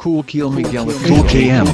Cool Kill Miguel Cool KM.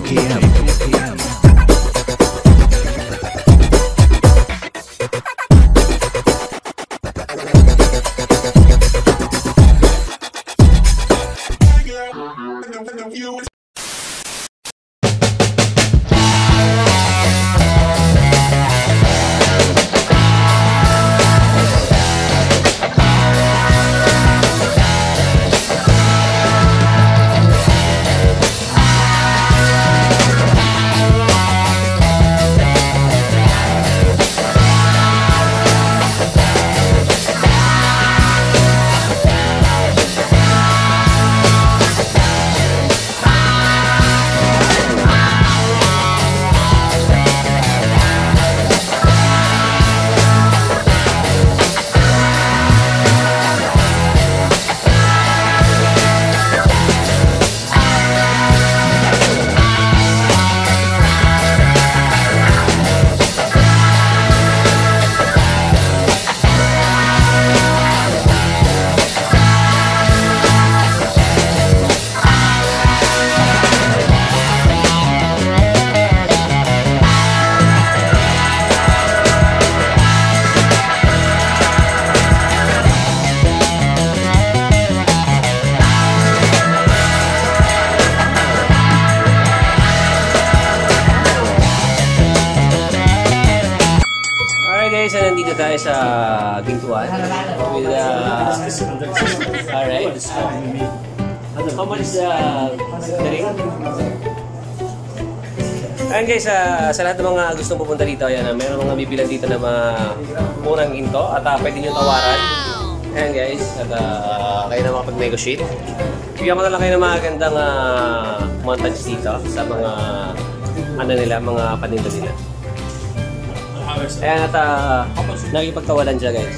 Guys, nandito tayo sa Bintuan with alright. How much the ring? Ayan guys, sa lahat ng mga gustong pupunta dito, ayan, mayroon mga bibilan dito na murang ginto at pwede nyo tawaran. Ayan guys, at kayo na makapag-negotiate. Bigyan ko na lang kayo ng mga gandang montage dito sa mga mga paninda nila. Ayan at nakipagtawalan siya guys.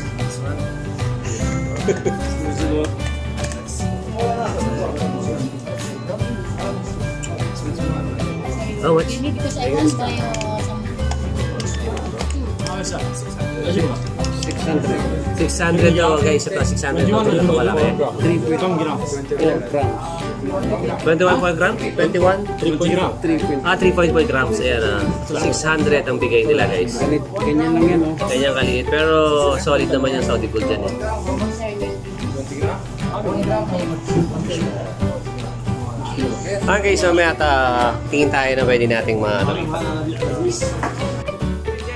How much? Because I want to buy some. 600 daw guys, ito 600 daw ito malaki. 21 gram? 21? 3.5 grams. Ayan 600 ang bigay nila guys. Ganyan lang yan Ganyang kaliit pero solid naman yung Saudi gold dyan Okay, so may tingin tayo na pwede nating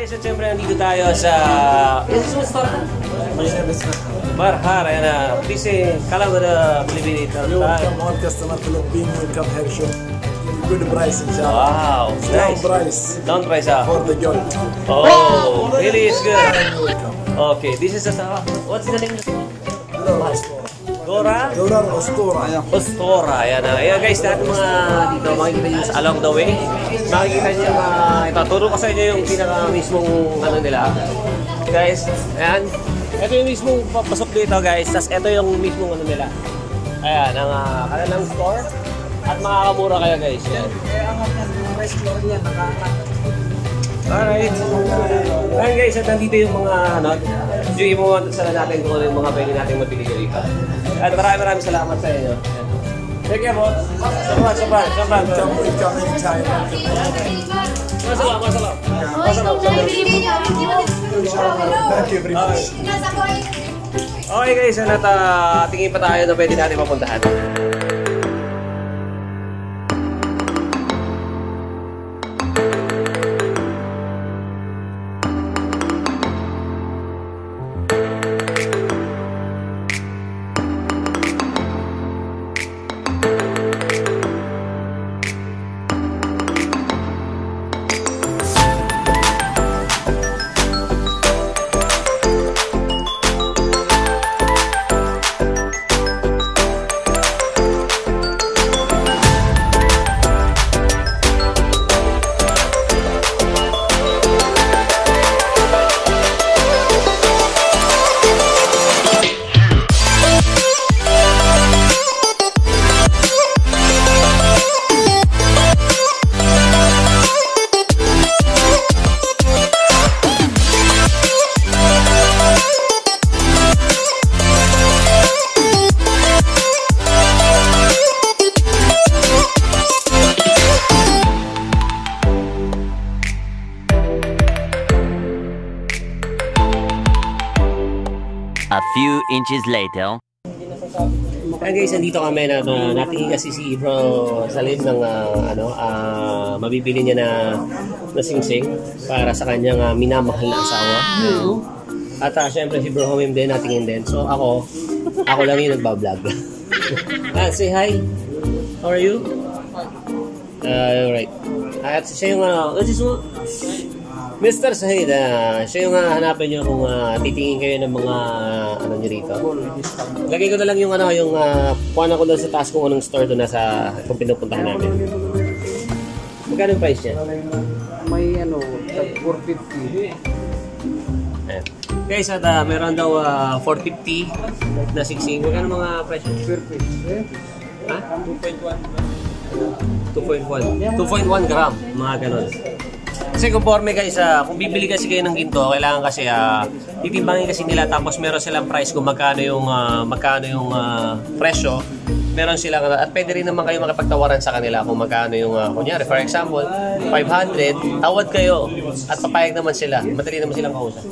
so siyempre nandito tayo sa Barhar, ayan na. Please, kala mo na Pilipino. You come on, customer Filipino, you come here, show good price inshallah. Wow, nice. Down price For the gold. Oh, really is good. Okay, this is what's the name? Dora? Dora Ostora. Ostora, ayan na. Ayan guys, lahat ng mga dito, makikita nyo sa along the way. Makikita nyo itaturo ko sa inyo yung pinaka mismong nila. Guys, ayan. Ito yung mismong pasok dito guys. Tapos ito yung mismong nila. Ayan, ang kanilang store. At makakamura kayo guys. Ayan. Alright. Ayan guys, at nandito yung mga yung imuwan sa natin kung ano yung mga pwede natin mapili dito. At maraming salamat sa inyo. Take care, boss. Sobrang. Come anytime. Masalam. Thank you very much. Okay guys, tingin pa tayo na pwede natin mapuntahan. few inches later. Ayan guys, nandito kami na natingin kasi si Bro Salim ng mabibili niya na singsing para sa kanyang minamahal na asawa. At syempre si Bro Hamim din natingin din. So ako lang yung nagbablog. Say hi. How are you? Alright. At siya yung Mr. Sahid, siya yung hanapin nyo kung titingin kayo ng mga nyo rito. Lagay ko na lang yung kuha ko doon sa task kung anong store doon kung pinupuntahan namin. Magkano yung price niya? May 450. Ayan. Guys, at meron daw 450 na singsing. Magkano mga price niya? Perfect. Ha? 2.1 gram, mga ganon. Kasi conforme guys, kung bibili kasi kayo ng ginto, kailangan kasi titimbangin kasi nila tapos meron silang price kung magkano yung presyo. Meron silang, at pwede rin naman kayo makipagtawaran sa kanila kung magkano yung, kunyari, for example, 500, tawad kayo at papayag naman sila. Madali naman silang kausap.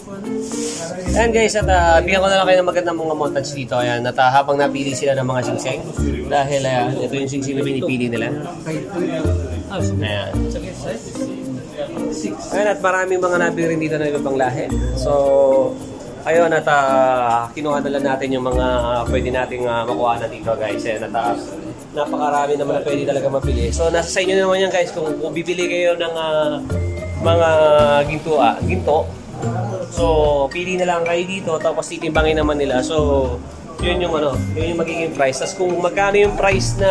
Ayan guys, at bigyan ko na lang kayo ng magandang mga montage dito. Ayan, at habang napili sila ng mga singsing, dahil ito yung singsing na pinipili nila. Ayan. Ayan, at maraming mga nabili rin dito na ibang lahi. So, ayun, at kinuha na lang natin yung mga pwede nating makuha na dito guys. Ayan, at napakarami naman na pwede talaga mapili. So, nasa sa inyo naman yan guys, kung bibili kayo ng mga ginto. So, pili na lang kayo dito, tapos titimbangin naman nila. So, yun yung magiging price. Tapos kung magkano yung price na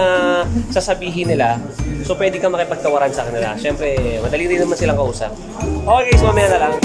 sasabihin nila, so pwede kang makipagtawaran sa kanila. Siyempre, madali rin naman silang kausap. Okay guys, mamaya na lang.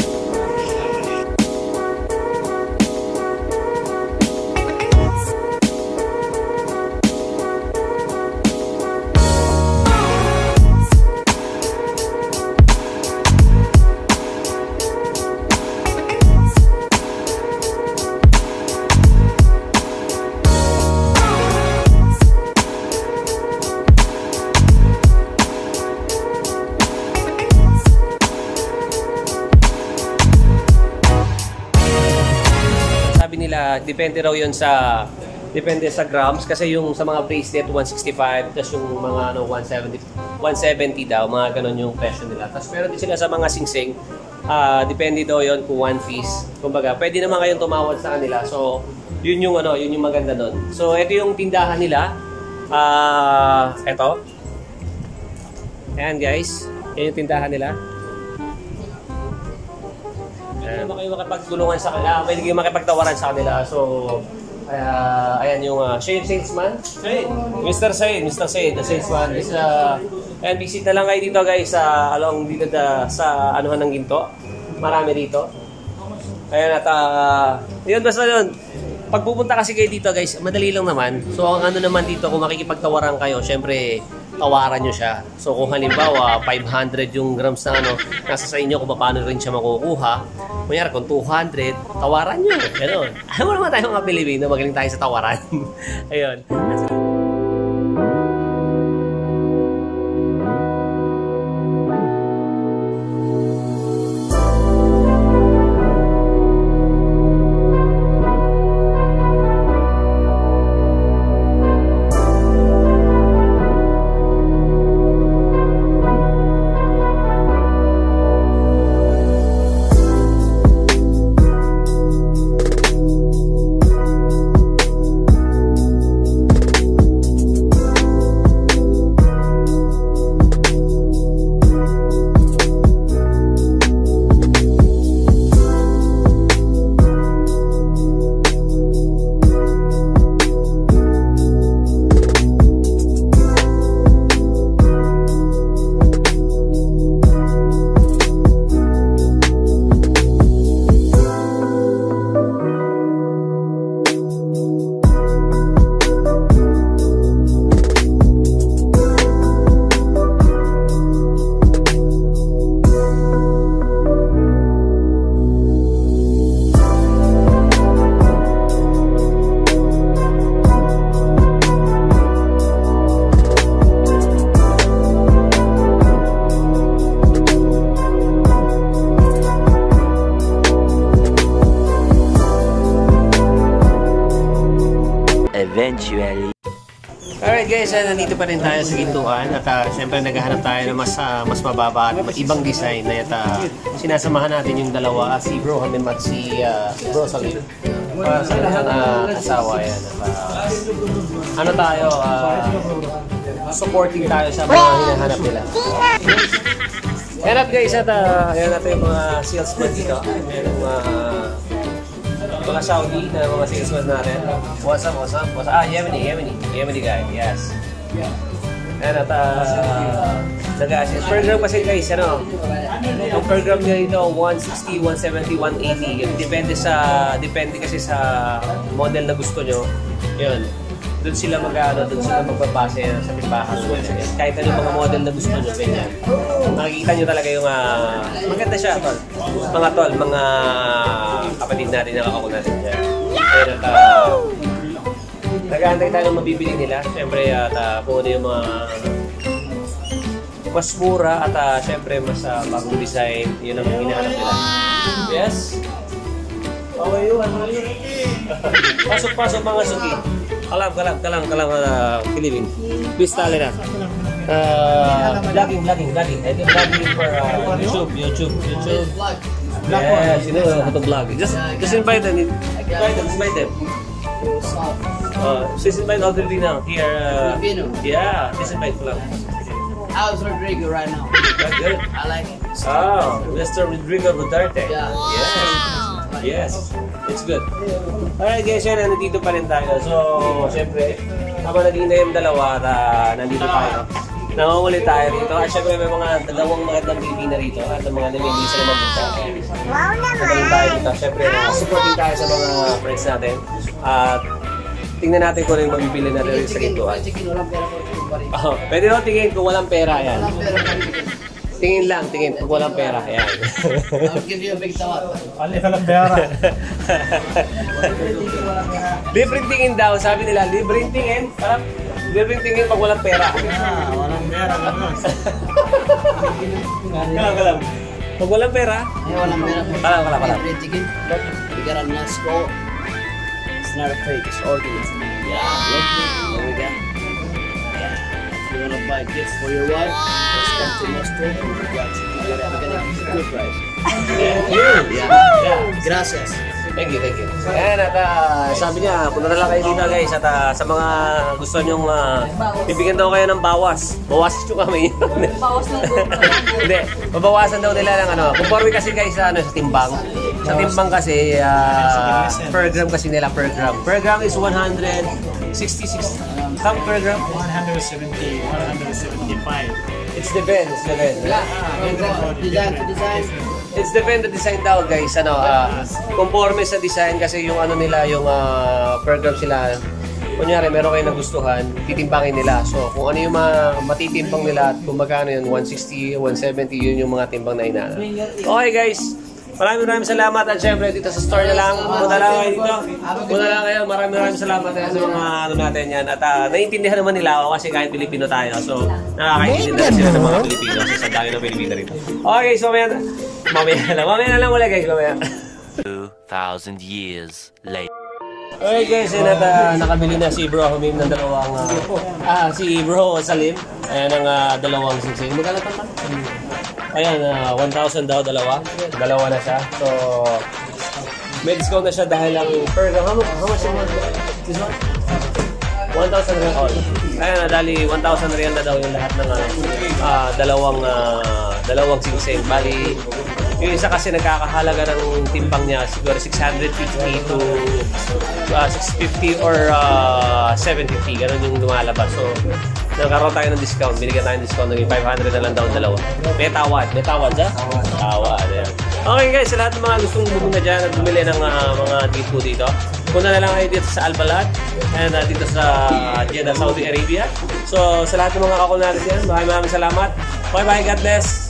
Depende raw yun sa grams kasi yung sa mga bracelet 165 tapos yung mga 170 daw, mga ganun yung presyo nila. Tapos meron din sila sa mga singsing, depende daw yun kung one piece. Kumbaga, pwede naman kayong tumawad sa kanila. So, yun yung maganda doon. So, ito yung tindahan nila. Ito. Ayan guys, yan yung tindahan nila. Pwede naman kayo makipagtulungan sa kanila, pwede kayo makipagtawaran sa kanila. So, ayan yung siya yung salesman. Mr. Said, the salesman. Ayan, visit na lang kayo dito guys, along dito sa anuhan ng ginto. Marami dito. Ayan, at yun, basta yun. Pag pupunta kasi kayo dito guys, madali lang naman. So, ang naman dito, kung makikipagtawaran kayo, syempre, tawaran nyo siya. So, kung halimbawa, 500 yung grams na nasa sa inyo kung paano rin siya makukuha. Kunyari, kung 200, tawaran nyo. Ganun. Alam mo naman tayo mga Pilipino, magaling tayo sa tawaran. Ayun. Eventually. Alright guys, nandito pa rin tayo sa gintuan at syempre naghahanap tayo ng mas mababa at ibang design na sinasamahan natin yung dalawa, si Bro Hamim at si Bro Salim. Para sa kanyang asawa yan. Ano tayo, supporting tayo sa mga hinahanap nila. Yan at guys, at yan natin yung mga salesman dito. Yan yung mga Saudi na mga salesman natin. What's up? Yemeni guy, yes. And at nag-assist. Per gram kasi guys, ano, yung per gram nyo dito, 160, 170, 180. Depende kasi sa model na gusto nyo. Yun. Doon sila magbabase sa timbahan. Kahit ano yung mga model na gusto nyo, ganyan. Makikita nyo talaga yung maganda siya, tol. Mga kapatid natin, nakakako natin dyan. Pero nag-aantay tayo ng mabibili nila. Siyempre, kung ano yung mga mas mura at siyempre mas bagong design, yun ang hinahanap nila. Yes? Okay yun. Pasok mga suki. Kalam, Philippine. Please tali na. Vlogging. I do vlogging for YouTube. Yes, you know how to vlog. Just invite them. Invite them. She's invite already now. Here. Yeah, just invite lang. How's Rodrigo right now? Good. I like it. Oh, Mr. Rodrigo Duterte. Yeah. Yes. It's good. Alright guys, yan, nandito pa rin tayo. So, syempre, habang naging na yung dalawa at nandito tayo. Nangungulit tayo rito. At syempre, may mga dalawang magandang baby na rito. At mga namimili sila mag-isa. Sabayin tayo dito. Syempre, supporting tayo sa mga friends natin. At tingnan natin kung ano yung mabibili natin rin sa gintuan. Pwede naman tingin kung walang pera. Yan. Tingin kung walang pera. Yan. I'll give you a big tawad. Walang pera. Libreng tingin daw, sabi nila, libreng tingin. Parang libreng tingin pag walang pera. Walang pera naman. Kalam. Pag walang pera? Ay, walang pera. Kalam. Chicken. You got a nice go. It's not a fake, it's organic. Yeah, look. There we go. If you wanna buy gifts for your wife, just come to my store. We're gonna give you a good price. Yeah. Gracias. Thank you. Ayan, at sabi niya, punta na lang kayo dito guys. At sa mga gusto nyong bibigyan daw kayo ng bawas. Bawasan nyo kami. Bawas ng Hindi, mabawasan daw nila ng conforme kasi guys sa timbang. Sa timbang kasi, per gram kasi nila, per gram. Per gram is 166. Some per gram? 170, 175. It's depends. Design. It's depend the design daw guys. Conforme sa design kasi yung nila, yung per gram sila. Kunyari, meron kayo nagustuhan, titimbangin nila. So, kung ano yung matitimbang nila at kung magkano yun, 160, 170, yun yung mga timbang na inaano. Okay guys, maraming salamat at syempre dito sa store na lang. Punta lang kayo dito. Punta lang kayo. Maraming salamat sa mga natin yan. At naiintindihan naman nila ako kasi kahit Pilipino tayo. So, nakakaintindihan sila ng mga Pilipino. So, sa dami ng Pilipino rin. Okay, so mamaya na lang ulit guys. Mamaya. 2,000 years later. Okay guys, yun at nakabili na si Bro Hamim ng dalawang si Bro Salim. Ayan ang dalawang singsing. Magkano pa? Ayan, 1,000 daw dalawa. Dalawa na siya. So, may discount na siya dahil lang per gram. How much this one? 1,000 real all. Ayan, dali 1,000 real na daw yung lahat ng dalawang singsing. Bali, yung isa kasi nagkakahalaga ng timbang niya siguro 650 to 650 or 750. Ganun yung lumalabas. So, nagkaroon tayo ng discount. Binigyan tayo ng discount. Naging 500 na lang daw dalawa. May tawad siya? Tawad. Ayan. Okay guys, sa lahat ng mga gustong bumunta dyan at bumili ng mga treat food dito, punta na lang kayo dito sa Al-Balad and dito sa Jeddah, Saudi Arabia. So, sa lahat ng mga kakul natin dyan, maraming salamat. Bye-bye. God bless.